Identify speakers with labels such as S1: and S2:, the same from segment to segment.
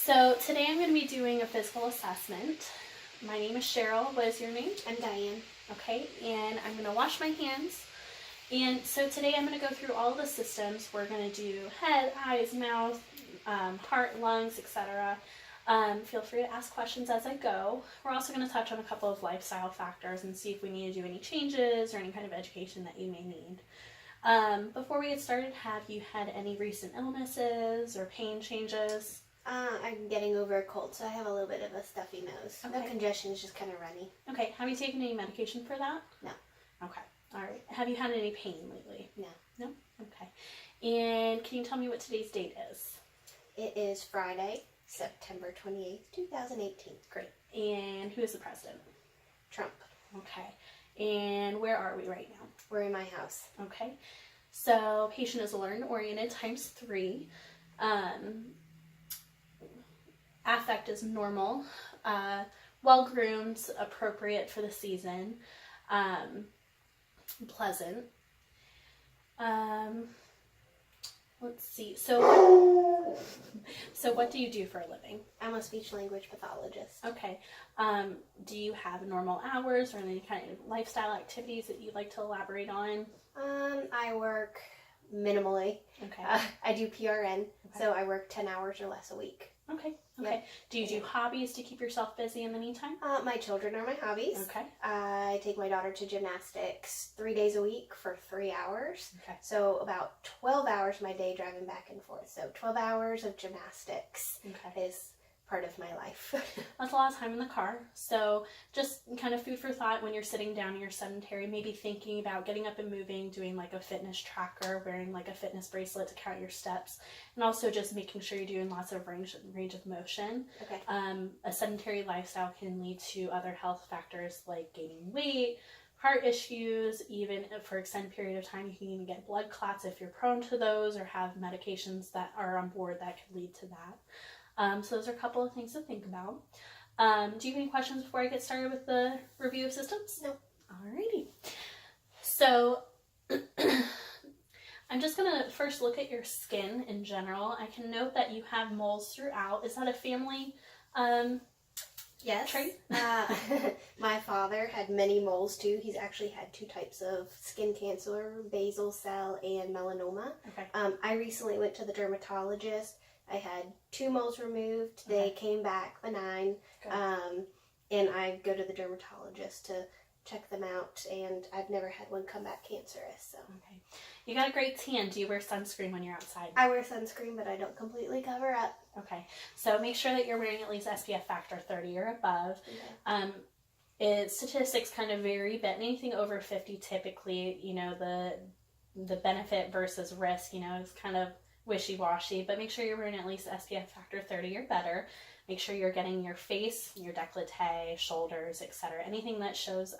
S1: So today I'm going to be doing a physical assessment. My name is Cheryl. What is your name?
S2: I'm Diane.
S1: Okay, and I'm going to wash my hands. And so today I'm going to go through all the systems. We're going to do head, eyes, mouth, heart, lungs, etc. Feel free to ask questions as I go. We're also going to touch on a couple of lifestyle factors and see if we need to do any changes or any kind of education that you may need. Before we get started, have you had any recent illnesses or pain changes?
S2: I'm getting over a cold, so I have a little bit of a stuffy nose.
S1: Okay.
S2: No congestion, it's just kind of runny.
S1: Okay, have you taken any medication for that?
S2: No.
S1: Okay, all right. Have you had any pain lately?
S2: No.
S1: No? Okay. And can you tell me what today's date is?
S2: It is Friday, September 28th, 2018.
S1: Great. And who is the president?
S2: Trump.
S1: Okay. And where are we right now?
S2: We're in my house.
S1: Okay. So patient is learn-oriented ×3. Affect is normal, well-groomed, appropriate for the season, pleasant. Let's see. So what do you do for a living?
S2: I'm a speech language pathologist.
S1: Okay. Do you have normal hours or any kind of lifestyle activities that you'd like to elaborate on?
S2: I work minimally.
S1: Okay.
S2: I do PRN,
S1: Okay.
S2: so I work 10 hours or less a week.
S1: Okay. Okay.
S2: Yep.
S1: Do you do hobbies to keep yourself busy in the meantime?
S2: My children are my hobbies.
S1: Okay.
S2: I take my daughter to gymnastics 3 days a week for 3 hours.
S1: Okay.
S2: So about 12 hours my day driving back and forth. So 12 hours of gymnastics
S1: Okay.
S2: is part of my life.
S1: That's a lot of time in the car. So just kind of food for thought when you're sitting down and you're sedentary, maybe thinking about getting up and moving, doing like a fitness tracker, wearing like a fitness bracelet to count your steps, and also just making sure you're doing lots of range of motion.
S2: Okay.
S1: A sedentary lifestyle can lead to other health factors like gaining weight, heart issues, even for extended period of time. You can even get blood clots if you're prone to those or have medications that are on board that could lead to that. So those are a couple of things to think about. Do you have any questions before I get started with the review of systems?
S2: No.
S1: Alrighty. So I'm just going to first look at your skin in general. I can note that you have moles throughout. Is that a family
S2: Yes.
S1: trait?
S2: My father had many moles too. He's actually had 2 types of skin cancer, basal cell and melanoma.
S1: Okay.
S2: I recently went to the dermatologist. I had 2 moles removed. They
S1: Okay.
S2: came back benign.
S1: Good.
S2: And I go to the dermatologist to check them out, and I've never had one come back cancerous. So
S1: Okay. You got a great tan. Do you wear sunscreen when you're outside?
S2: I wear sunscreen, but I don't completely cover up.
S1: Okay. So make sure that you're wearing at least SPF factor 30 or above.
S2: Okay.
S1: Statistics kind of vary, but anything over 50 typically, the benefit versus risk, is kind of wishy-washy, but make sure you're wearing at least SPF factor 30 or better. Make sure you're getting your face, your décolleté, shoulders, etc. Anything that shows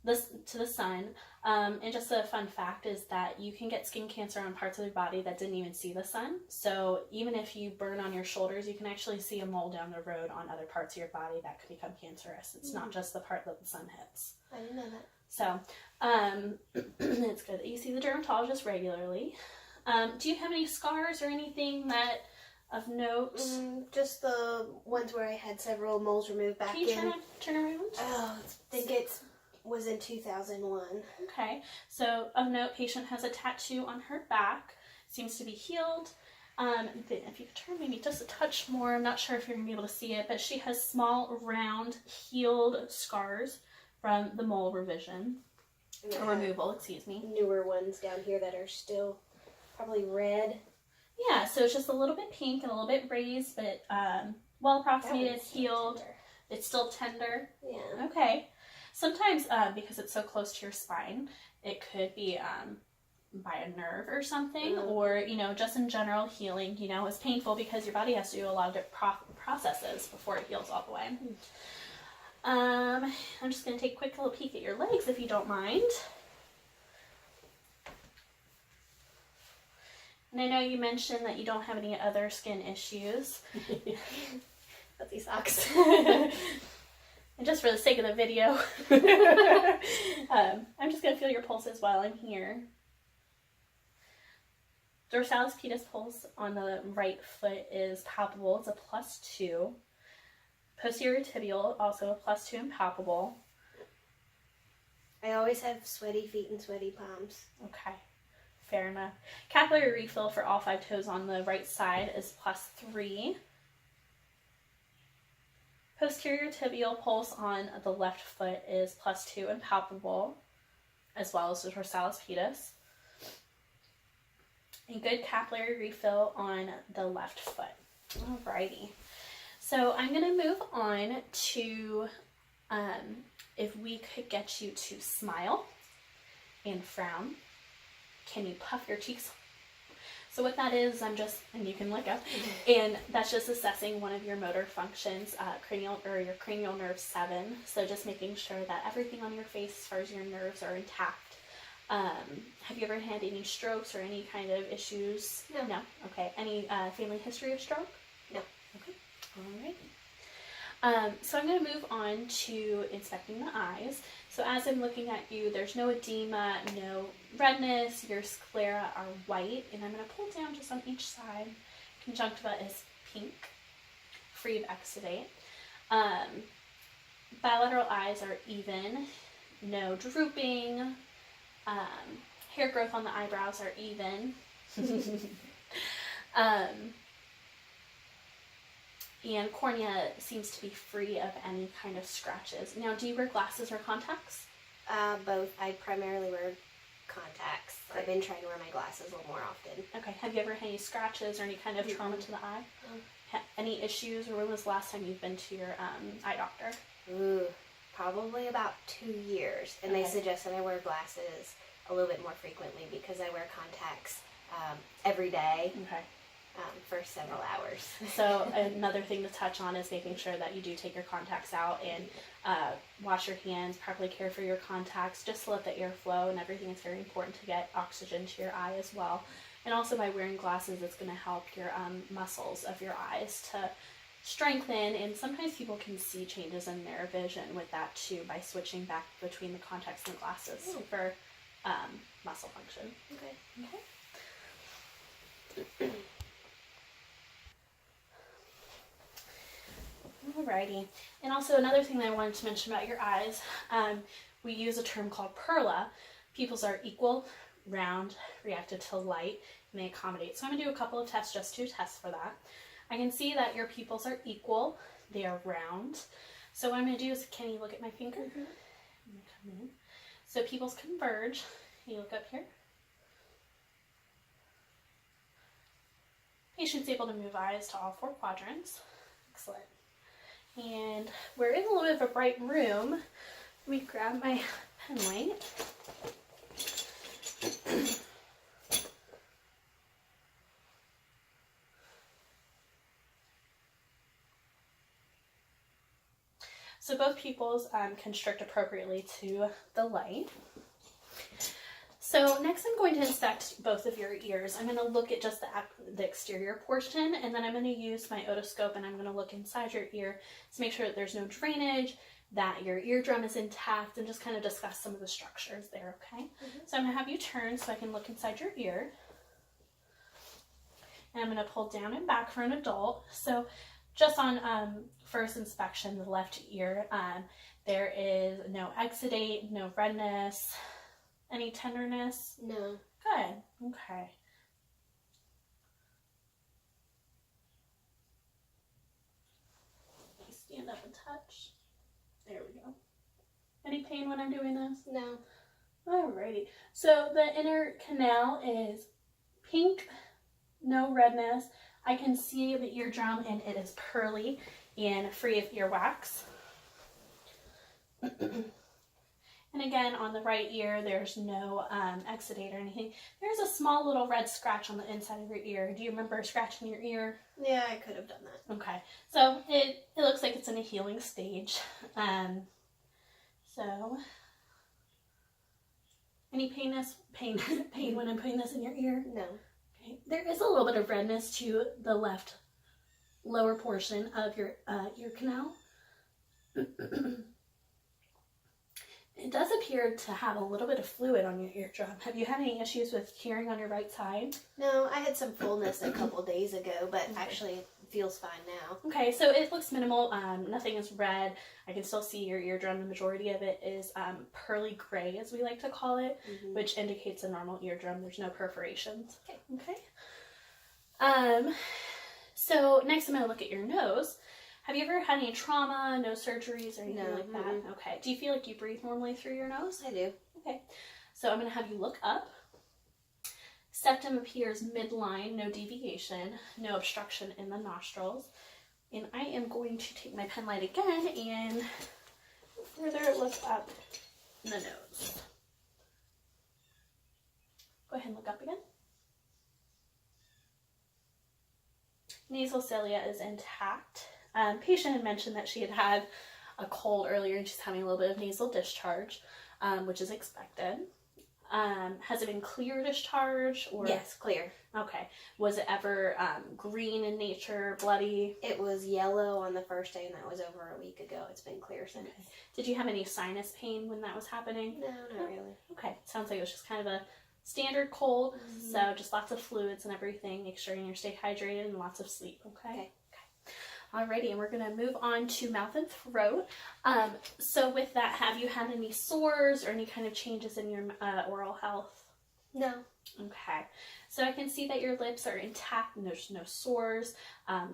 S1: this to the sun. And just a fun fact is that you can get skin cancer on parts of your body that didn't even see the sun. So even if you burn on your shoulders, you can actually see a mole down the road on other parts of your body that could become cancerous. It's not just the part that the sun hits.
S2: I didn't know that.
S1: So it's good that you see the dermatologist regularly. Do you have any scars or anything that of note?
S2: Just the ones where I had several moles removed back
S1: Can you turn around?
S2: Oh, I think it was in 2001.
S1: Okay. So of note, patient has a tattoo on her back. Seems to be healed. If you could turn maybe just a touch more, I'm not sure if you're going to be able to see it, but she has small, round, healed scars from the mole revision. Or removal, excuse me.
S2: Newer ones down here that are still probably red.
S1: Yeah, so it's just a little bit pink and a little bit raised, but well approximated, healed.
S2: Tender.
S1: It's still tender.
S2: Yeah.
S1: Okay. Sometimes because it's so close to your spine, it could be by a nerve or something, or just in general healing. Is painful because your body has to do a lot of different processes before it heals all the way. I'm just going to take a quick little peek at your legs if you don't mind. And I know you mentioned that you don't have any other skin issues.
S2: Fuzzy socks.
S1: And just for the sake of the video, I'm just going to feel your pulses while I'm here. Dorsalis pedis pulse on the right foot is palpable. It's a +2. Posterior tibial, also a +2 and palpable.
S2: I always have sweaty feet and sweaty palms.
S1: Okay, fair enough. Capillary refill for all 5 toes on the right side is +3. Posterior tibial pulse on the left foot is +2 and palpable, as well as the dorsalis pedis. A good capillary refill on the left foot. Alrighty. So I'm going to move on to if we could get you to smile and frown. Can you puff your cheeks? So what that is, and you can look up, and that's just assessing one of your motor functions, your cranial nerve 7. So just making sure that everything on your face as far as your nerves are intact. Have you ever had any strokes or any kind of issues?
S2: No.
S1: No? Okay. Any family history of stroke?
S2: No.
S1: Okay. All right. So I'm going to move on to inspecting the eyes. So as I'm looking at you, there's no edema, no redness, your sclera are white, and I'm going to pull down just on each side. Conjunctiva is pink, free of exudate. Bilateral eyes are even, no drooping. Hair growth on the eyebrows are even. And cornea seems to be free of any kind of scratches. Now, do you wear glasses or contacts?
S2: Both. I primarily wear contacts. I've been trying to wear my glasses a little more often.
S1: Okay. Have you ever had any scratches or any kind of trauma to the eye? Any issues, or when was the last time you've been to your eye doctor?
S2: Ooh, probably about 2 years. And they suggest that I wear glasses a little bit more frequently because I wear contacts every day.
S1: Okay.
S2: For several hours.
S1: So another thing to touch on is making sure that you do take your contacts out and wash your hands, properly care for your contacts, just to let the air flow and everything. Is very important to get oxygen to your eye as well. And also by wearing glasses, it's going to help your muscles of your eyes to strengthen, and sometimes people can see changes in their vision with that too by switching back between the contacts and the glasses for muscle function.
S2: Okay.
S1: Alrighty. And also another thing that I wanted to mention about your eyes, we use a term called perla. Pupils are equal, round, reactive to light, and they accommodate. So I'm going to do a couple of tests just to test for that. I can see that your pupils are equal, they are round. So what I'm going to do is, can you look at my finger? I'm going to come in. So pupils converge. You look up here. Patient's able to move eyes to all 4 quadrants. Excellent. And we're in a little bit of a bright room. Let me grab my pen light. So both pupils constrict appropriately to the light. So next I'm going to inspect both of your ears. I'm going to look at just the exterior portion, and then I'm going to use my otoscope and I'm going to look inside your ear to make sure that there's no drainage, that your eardrum is intact, and just kind of discuss some of the structures there, okay? So I'm going to have you turn so I can look inside your ear. And I'm going to pull down and back for an adult. So just on first inspection, the left ear, there is no exudate, no redness. Any tenderness?
S2: No.
S1: Good. Okay. Stand up and touch. There we go. Any pain when I'm doing this?
S2: No.
S1: Alrighty. So the inner canal is pink, no redness. I can see the eardrum and it is pearly and free of earwax. And again, on the right ear, there's no exudate or anything. There's a small little red scratch on the inside of your ear. Do you remember scratching your ear?
S2: Yeah, I could have done that.
S1: Okay. So it looks like it's in a healing stage. So, any pain when I'm putting this in your ear?
S2: No.
S1: Okay. There is a little bit of redness to the left lower portion of your ear canal. It does appear to have a little bit of fluid on your eardrum. Have you had any issues with hearing on your right side?
S2: No, I had some fullness a couple days ago, but actually it feels fine now.
S1: Okay, so it looks minimal. Nothing is red. I can still see your eardrum. The majority of it is pearly gray, as we like to call it, which indicates a normal eardrum. There's no perforations. Okay. So next I'm going to look at your nose. Have you ever had any trauma, nose surgeries, or anything like that? Okay. Do you feel like you breathe normally through your nose?
S2: I do.
S1: Okay. So I'm going to have you look up. Septum appears midline, no deviation, no obstruction in the nostrils. And I am going to take my pen light again and further look up the nose. Go ahead and look up again. Nasal cilia is intact. Patient had mentioned that she had had a cold earlier and she's having a little bit of nasal discharge, which is expected. Has it been clear discharge? Or?
S2: Yes, clear.
S1: Okay. Was it ever green in nature, bloody?
S2: It was yellow on the first day, and that was over a week ago. It's been clear since.
S1: Okay. Did you have any sinus pain when that was happening?
S2: No, not really.
S1: Okay. Sounds like it was just kind of a standard cold, so just lots of fluids and everything. Make sure you stay hydrated and lots of sleep, okay? Alrighty, and we're going to move on to mouth and throat. So with that, have you had any sores or any kind of changes in your oral health?
S2: No.
S1: Okay, so I can see that your lips are intact and there's no sores.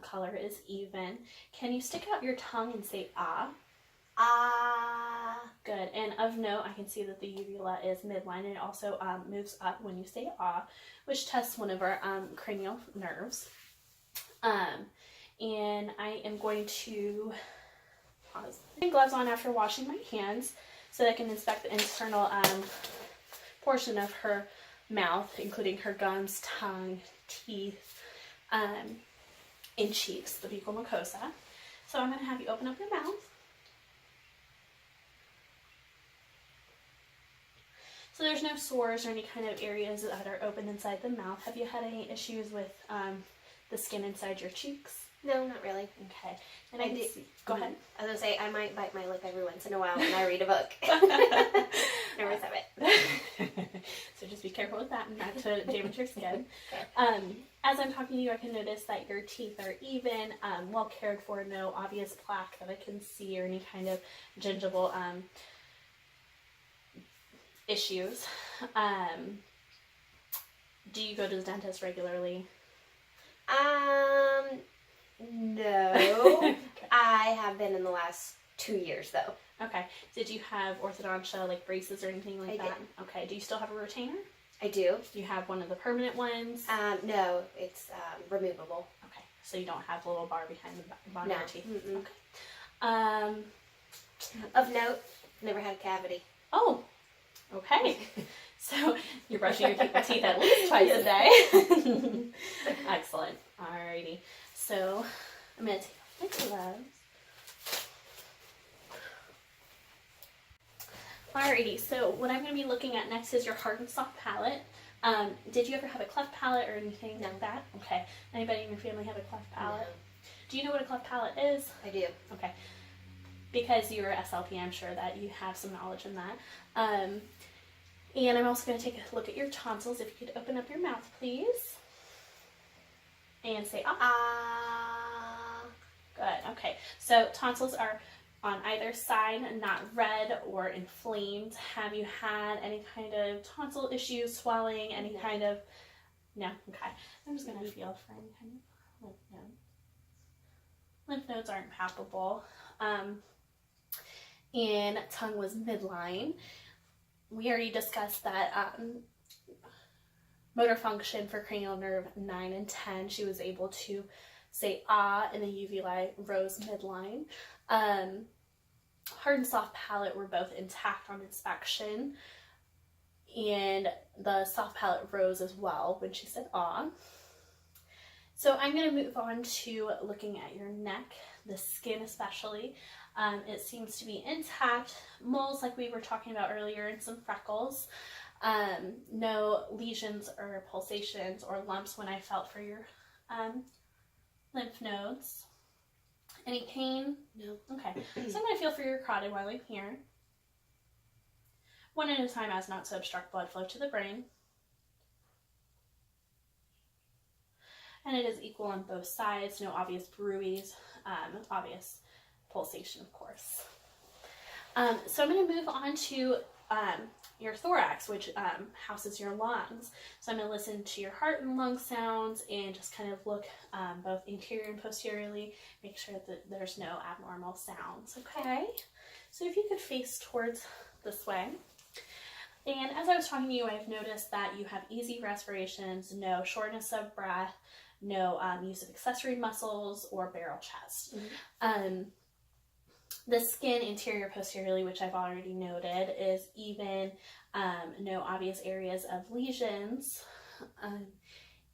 S1: Color is even. Can you stick out your tongue and say ah?
S2: Ah.
S1: Good. And of note, I can see that the uvula is midline, and it also moves up when you say ah, which tests one of our cranial nerves. And I am going to pause. Putting gloves on after washing my hands so that I can inspect the internal portion of her mouth, including her gums, tongue, teeth, and cheeks, the buccal mucosa. So I'm going to have you open up your mouth. So there's no sores or any kind of areas that are open inside the mouth. Have you had any issues with the skin inside your cheeks?
S2: No, not really.
S1: Okay. And I can see. Go ahead.
S2: I was going to say, I might bite my lip every once in a while when I read a book. Never said it.
S1: So just be careful with that and not to damage your skin. As I'm talking to you, I can notice that your teeth are even, well cared for, no obvious plaque that I can see or any kind of gingival issues. Do you go to the dentist regularly?
S2: No.
S1: Okay.
S2: I have been in the last 2 years, though.
S1: Okay. Did you have orthodontia, like braces or anything like that?
S2: Did.
S1: Okay. Do you still have a retainer?
S2: I do.
S1: Do you have one of the permanent ones?
S2: No, it's removable.
S1: Okay. So you don't have the little bar behind the bottom of your teeth?
S2: Mm-mm.
S1: Okay.
S2: Of note, never had a cavity.
S1: Oh, okay. So you're brushing your teeth at least twice a day. Excellent. Alrighty. So I'm going to take off my gloves. Alrighty. So what I'm going to be looking at next is your hard and soft palate. Did you ever have a cleft palate or anything like that? Okay. Anybody in your family have a cleft palate?
S2: No.
S1: Do you know what a cleft palate is?
S2: I do.
S1: Okay. Because you're SLP, I'm sure that you have some knowledge in that. And I'm also going to take a look at your tonsils. If you could open up your mouth, please. And say, ah.
S2: Ah.
S1: Good. Okay. So tonsils are on either side, not red or inflamed. Have you had any kind of tonsil issues, swelling, any kind of... No? Okay. I'm just going to feel for any kind of lymph node. Lymph nodes aren't palpable. And tongue was midline. We already discussed that motor function for cranial nerve 9 and 10. She was able to say ah, and the uvuli rose midline. Hard and soft palate were both intact on inspection. And the soft palate rose as well when she said ah. So I'm going to move on to looking at your neck, the skin especially. It seems to be intact. Moles, like we were talking about earlier, and some freckles. No lesions or pulsations or lumps when I felt for your lymph nodes. Any pain?
S2: No.
S1: Okay. So I'm going to feel for your carotid while I'm here. one at a time as not to obstruct blood flow to the brain. And it is equal on both sides, no obvious bruise, obvious pulsation, of course. So I'm going to move on to your thorax, which houses your lungs. So I'm going to listen to your heart and lung sounds and just kind of look both anterior and posteriorly, make sure that there's no abnormal sounds, okay? So if you could face towards this way. And as I was talking to you, I've noticed that you have easy respirations, no shortness of breath, no use of accessory muscles or barrel chest. The skin anterior posteriorly, which I've already noted, is even, no obvious areas of lesions,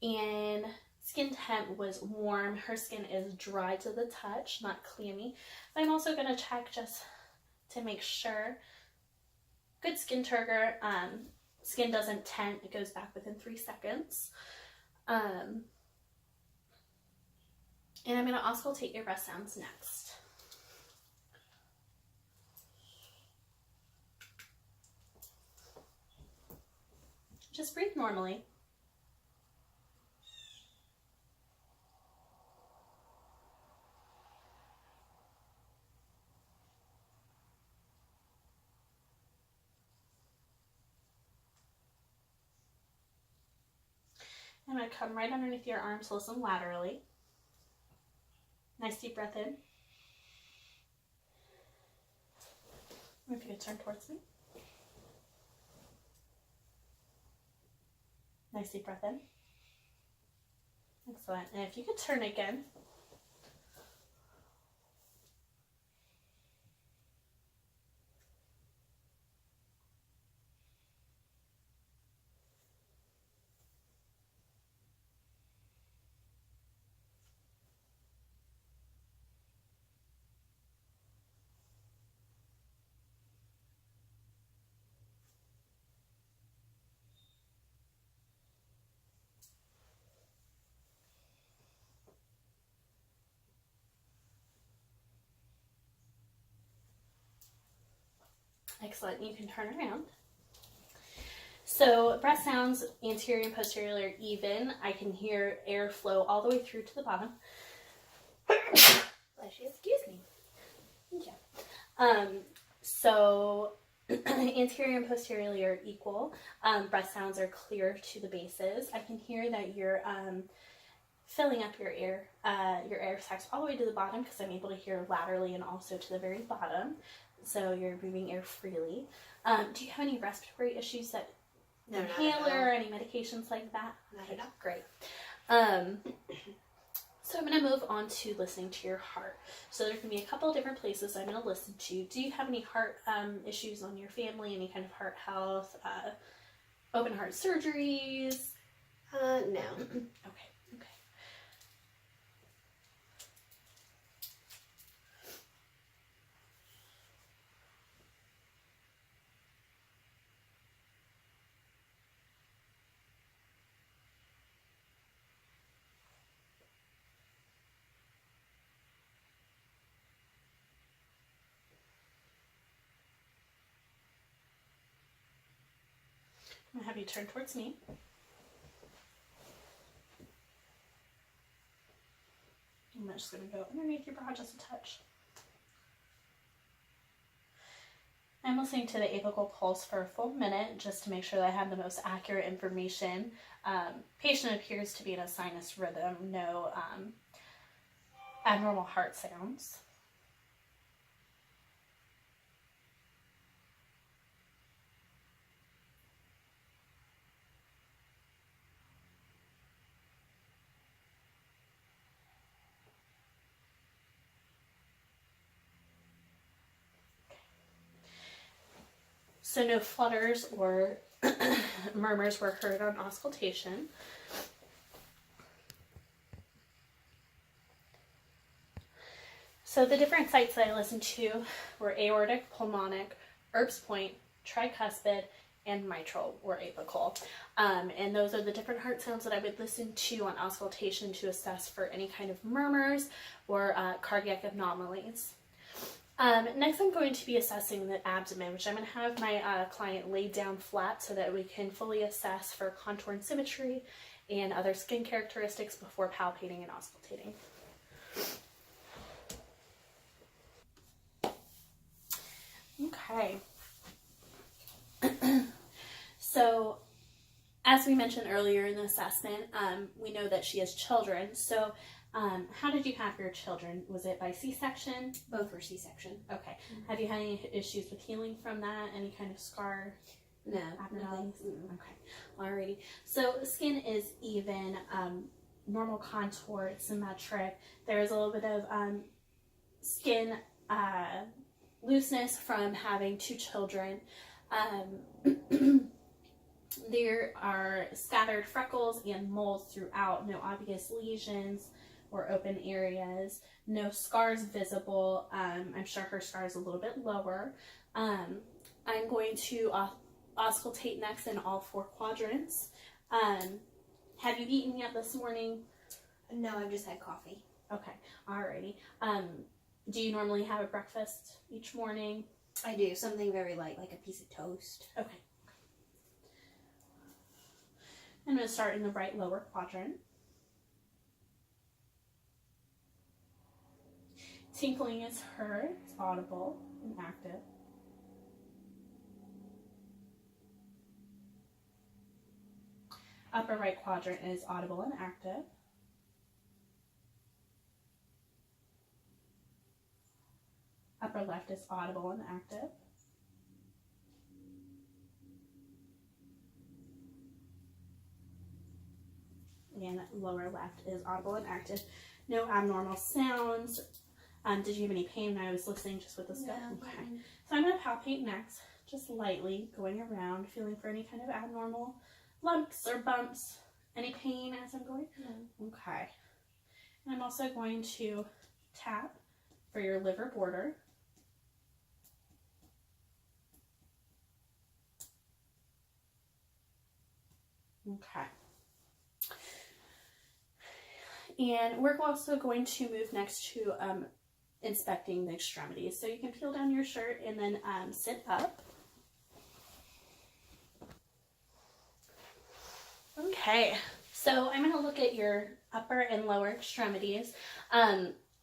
S1: and skin temp was warm. Her skin is dry to the touch, not clammy. I'm also going to check just to make sure. Good skin turgor. Skin doesn't tent, it goes back within 3 seconds. And I'm going to auscultate your breath sounds next. Just breathe normally. I'm going to come right underneath your arms, listen laterally. Nice deep breath in. If you could turn towards me. Nice deep breath in. Excellent. And if you could turn again. Excellent. You can turn around. So breath sounds anterior and posterior are even. I can hear air flow all the way through to the bottom.
S2: Bless you.
S1: Excuse me. Thank you. So anterior and posterior are equal. Breath sounds are clear to the bases. I can hear that you're filling up your air sacs all the way to the bottom because I'm able to hear laterally and also to the very bottom. So you're moving air freely. Do you have any respiratory issues that
S2: No, not at
S1: inhaler
S2: all.
S1: or any medications like that?
S2: Not at all.
S1: Great. So I'm going to move on to listening to your heart. So there can be a couple of different places I'm going to listen to. Do you have any heart issues on your family? Any kind of heart health? Open heart surgeries?
S2: No.
S1: Okay. I'm going to have you turn towards me. I'm just going to go underneath your brow just a touch. I'm listening to the apical pulse for a full minute just to make sure that I have the most accurate information. Patient appears to be in a sinus rhythm, no abnormal heart sounds. So no flutters or murmurs were heard on auscultation. So the different sites that I listened to were aortic, pulmonic, Erb's point, tricuspid, and mitral or apical. And those are the different heart sounds that I would listen to on auscultation to assess for any kind of murmurs or cardiac anomalies. Next, I'm going to be assessing the abdomen, which I'm going to have my client lay down flat so that we can fully assess for contour and symmetry and other skin characteristics before palpating and auscultating. Okay. So, as we mentioned earlier in the assessment, we know that she has children. So, how did you have your children? Was it by C-section?
S2: Both were C-section.
S1: Okay. Mm-hmm. Have you had any issues with healing from that? Any kind of scar?
S2: No.
S1: Abnormalities? Okay. Alrighty. So skin is even, normal contour, it's symmetric. There is a little bit of skin looseness from having 2 children. There are scattered freckles and moles throughout, no obvious lesions or open areas, no scars visible. I'm sure her scar is a little bit lower. I'm going to auscultate next in all 4 quadrants. Have you eaten yet this morning?
S2: No, I've just had coffee.
S1: Okay, alrighty. Do you normally have a breakfast each morning?
S2: I do, something very light, like a piece of toast.
S1: Okay. I'm going to start in the right lower quadrant. Tinkling is heard, it's audible and active. Upper right quadrant is audible and active. Upper left is audible and active. And lower left is audible and active. No abnormal sounds. Did you have any pain when I was listening just with the scope?
S2: No.
S1: Okay. So I'm going to palpate next, just lightly going around, feeling for any kind of abnormal lumps or bumps. Any pain as I'm going?
S2: No.
S1: Okay. And I'm also going to tap for your liver border. Okay. And we're also going to move next to inspecting the extremities. So you can peel down your shirt and then sit up. Okay, so I'm going to look at your upper and lower extremities.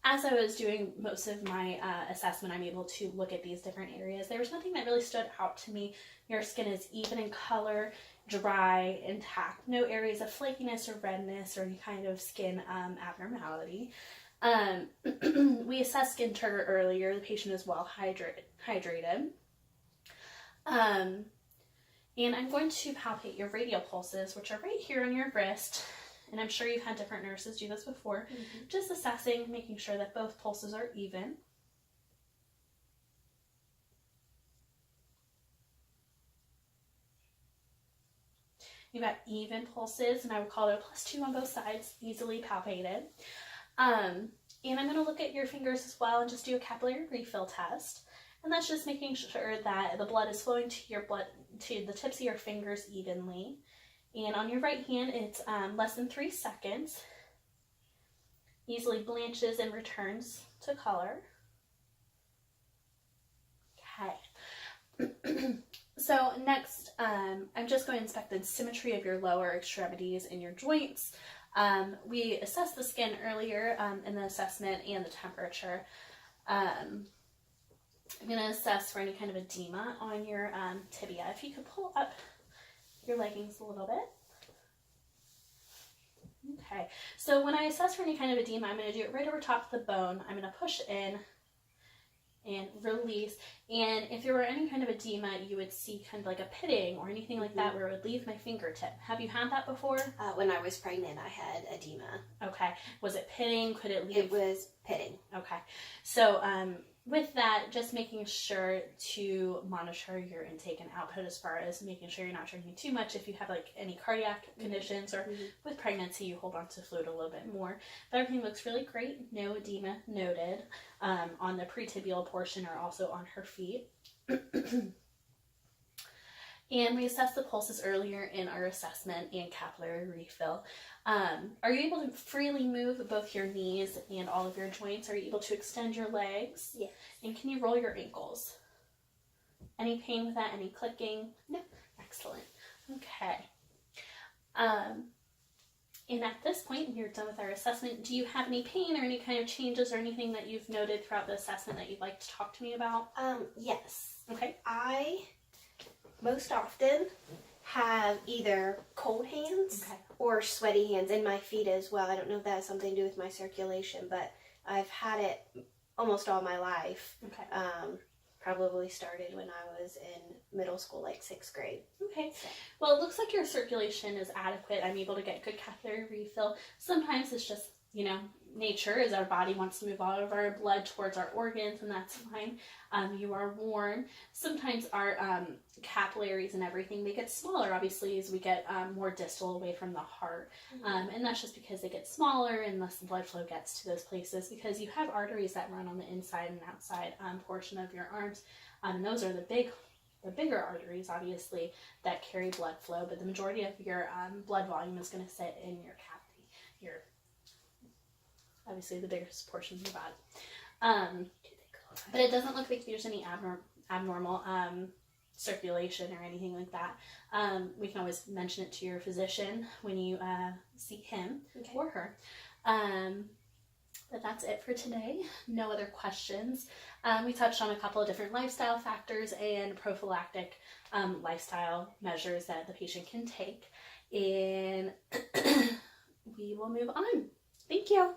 S1: As I was doing most of my assessment, I'm able to look at these different areas. There was nothing that really stood out to me. Your skin is even in color, dry, intact. No areas of flakiness or redness or any kind of skin abnormality. We assessed skin turgor earlier. The patient is well hydrated. And I'm going to palpate your radial pulses, which are right here on your wrist. And I'm sure you've had different nurses do this before. Mm-hmm. Just assessing, making sure that both pulses are even. You've got even pulses, and I would call it a +2 on both sides, easily palpated. And I'm going to look at your fingers as well and just do a capillary refill test. And that's just making sure that the blood is flowing to the tips of your fingers evenly. And on your right hand, it's less than 3 seconds. Easily blanches and returns to color. Okay. So next, I'm just going to inspect the symmetry of your lower extremities and your joints. We assessed the skin earlier in the assessment and the temperature. I'm going to assess for any kind of edema on your tibia. If you could pull up your leggings a little bit. Okay, so when I assess for any kind of edema, I'm going to do it right over top of the bone. I'm going to push in and release. And if there were any kind of edema, you would see kind of like a pitting or anything like that where it would leave my fingertip. Have you had that before?
S2: When I was pregnant, I had edema.
S1: Okay. Was it pitting? Could it leave?
S2: It was pitting.
S1: Okay. So with that, just making sure to monitor your intake and output as far as making sure you're not drinking too much. If you have like any cardiac conditions or with pregnancy, you hold on to fluid a little bit more. But everything looks really great. No edema noted on the pretibial portion or also on her feet. And we assessed the pulses earlier in our assessment and capillary refill. Are you able to freely move both your knees and all of your joints? Are you able to extend your legs?
S2: Yes.
S1: And can you roll your ankles? Any pain with that? Any clicking?
S2: No.
S1: Excellent. Okay. And at this point, when you're done with our assessment, do you have any pain or any kind of changes or anything that you've noted throughout the assessment that you'd like to talk to me about?
S2: Yes.
S1: Okay.
S2: I most often have either cold hands or sweaty hands, in my feet as well. I don't know if that has something to do with my circulation, but I've had it almost all my life.
S1: Okay.
S2: Probably started when I was in middle school, like 6th grade.
S1: Okay. Well, it looks like your circulation is adequate. I'm able to get good capillary refill. Sometimes it's just, you know, nature, as our body wants to move all of our blood towards our organs, and that's fine. You are warm. Sometimes our capillaries and everything, they get smaller, obviously, as we get more distal away from the heart. And that's just because they get smaller and less blood flow gets to those places, because you have arteries that run on the inside and outside portion of your arms. And those are the bigger arteries, obviously, that carry blood flow, but the majority of your blood volume is going to sit in your cavity, obviously the biggest portion of your body. But it doesn't look like there's any abnormal circulation or anything like that. We can always mention it to your physician when you see him or her. But that's it for today. No other questions. We touched on a couple of different lifestyle factors and prophylactic lifestyle measures that the patient can take. And we will move on. Thank you.